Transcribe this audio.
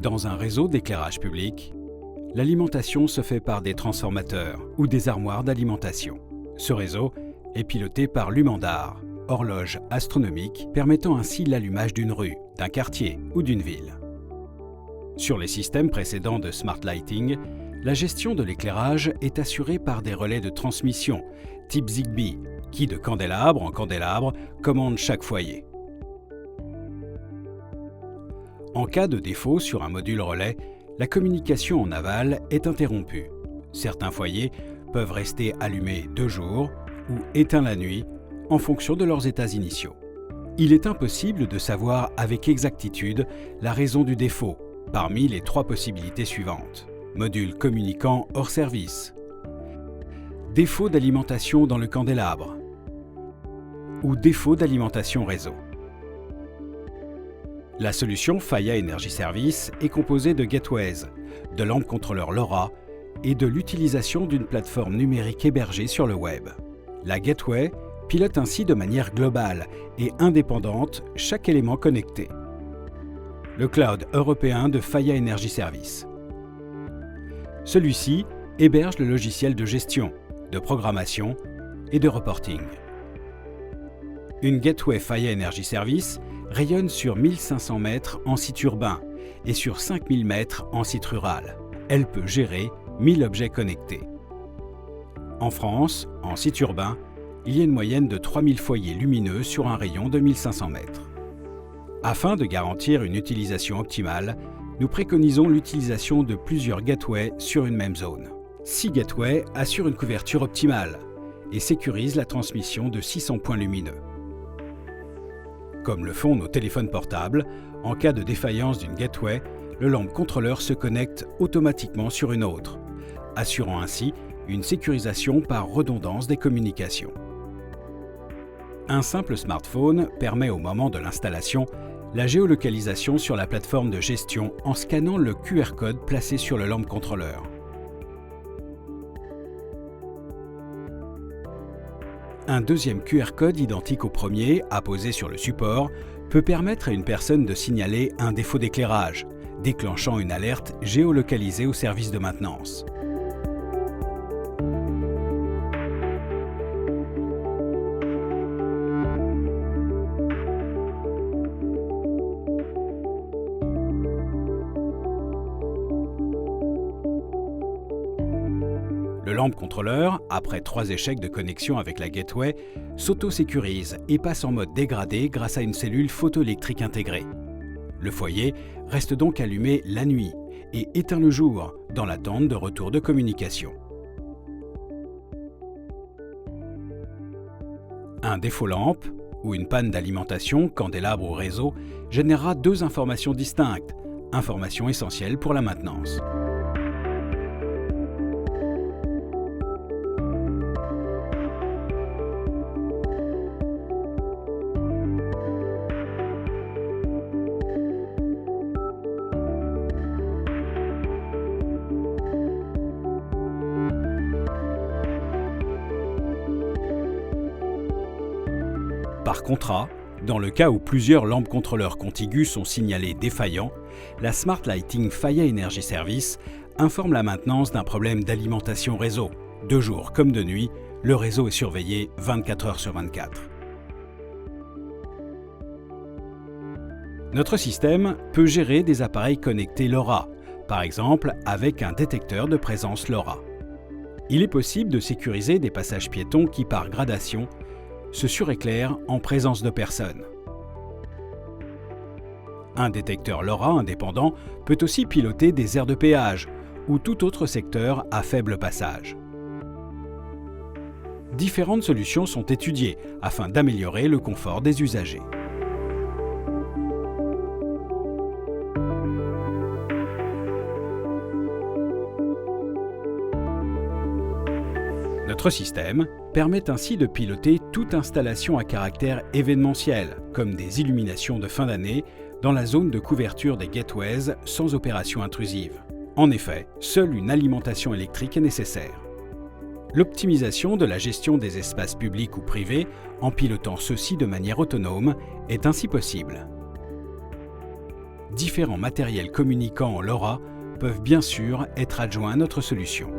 Dans un réseau d'éclairage public, l'alimentation se fait par des transformateurs ou des armoires d'alimentation. Ce réseau est piloté par l'humandar, horloge astronomique permettant ainsi l'allumage d'une rue, d'un quartier ou d'une ville. Sur les systèmes précédents de Smart Lighting, la gestion de l'éclairage est assurée par des relais de transmission type Zigbee qui, de candélabre en candélabre, commandent chaque foyer. En cas de défaut sur un module relais, la communication en aval est interrompue. Certains foyers peuvent rester allumés 2 jours ou éteints la nuit en fonction de leurs états initiaux. Il est impossible de savoir avec exactitude la raison du défaut parmi les 3 possibilités suivantes. Module communicant hors service, défaut d'alimentation dans le candélabre ou défaut d'alimentation réseau. La solution Faya Energy Service est composée de gateways, de lampes contrôleurs LoRa et de l'utilisation d'une plateforme numérique hébergée sur le web. La gateway pilote ainsi de manière globale et indépendante chaque élément connecté. Le cloud européen de Faya Energy Service. Celui-ci héberge le logiciel de gestion, de programmation et de reporting. Une gateway Faya Energy Service rayonne sur 1500 mètres en site urbain et sur 5000 mètres en site rural. Elle peut gérer 1000 objets connectés. En France, en site urbain, il y a une moyenne de 3000 foyers lumineux sur un rayon de 1500 mètres. Afin de garantir une utilisation optimale, nous préconisons l'utilisation de plusieurs gateways sur une même zone. 6 gateways assurent une couverture optimale et sécurisent la transmission de 600 points lumineux. Comme le font nos téléphones portables, en cas de défaillance d'une gateway, le lampe contrôleur se connecte automatiquement sur une autre, assurant ainsi une sécurisation par redondance des communications. Un simple smartphone permet au moment de l'installation la géolocalisation sur la plateforme de gestion en scannant le QR code placé sur le lampe contrôleur. Un deuxième QR code identique au premier, apposé sur le support, peut permettre à une personne de signaler un défaut d'éclairage, déclenchant une alerte géolocalisée au service de maintenance. Le lampe contrôleur, après 3 échecs de connexion avec la gateway, s'auto-sécurise et passe en mode dégradé grâce à une cellule photoélectrique intégrée. Le foyer reste donc allumé la nuit et éteint le jour dans l'attente de retour de communication. Un défaut lampe ou une panne d'alimentation, candélabre ou réseau, générera 2 informations distinctes, informations essentielles pour la maintenance. Par contrat, dans le cas où plusieurs lampes contrôleurs contigus sont signalés défaillants, la Smart Lighting Faya Energy Service informe la maintenance d'un problème d'alimentation réseau. De jour comme de nuit, le réseau est surveillé 24 heures sur 24. Notre système peut gérer des appareils connectés LoRa, par exemple avec un détecteur de présence LoRa. Il est possible de sécuriser des passages piétons qui, par gradation, se suréclairent en présence de personnes. Un détecteur LoRa indépendant peut aussi piloter des aires de péage ou tout autre secteur à faible passage. Différentes solutions sont étudiées afin d'améliorer le confort des usagers. Notre système permet ainsi de piloter toute installation à caractère événementiel, comme des illuminations de fin d'année, dans la zone de couverture des gateways sans opération intrusive. En effet, seule une alimentation électrique est nécessaire. L'optimisation de la gestion des espaces publics ou privés, en pilotant ceux-ci de manière autonome, est ainsi possible. différents matériels communicants en LoRa peuvent bien sûr être adjoints à notre solution.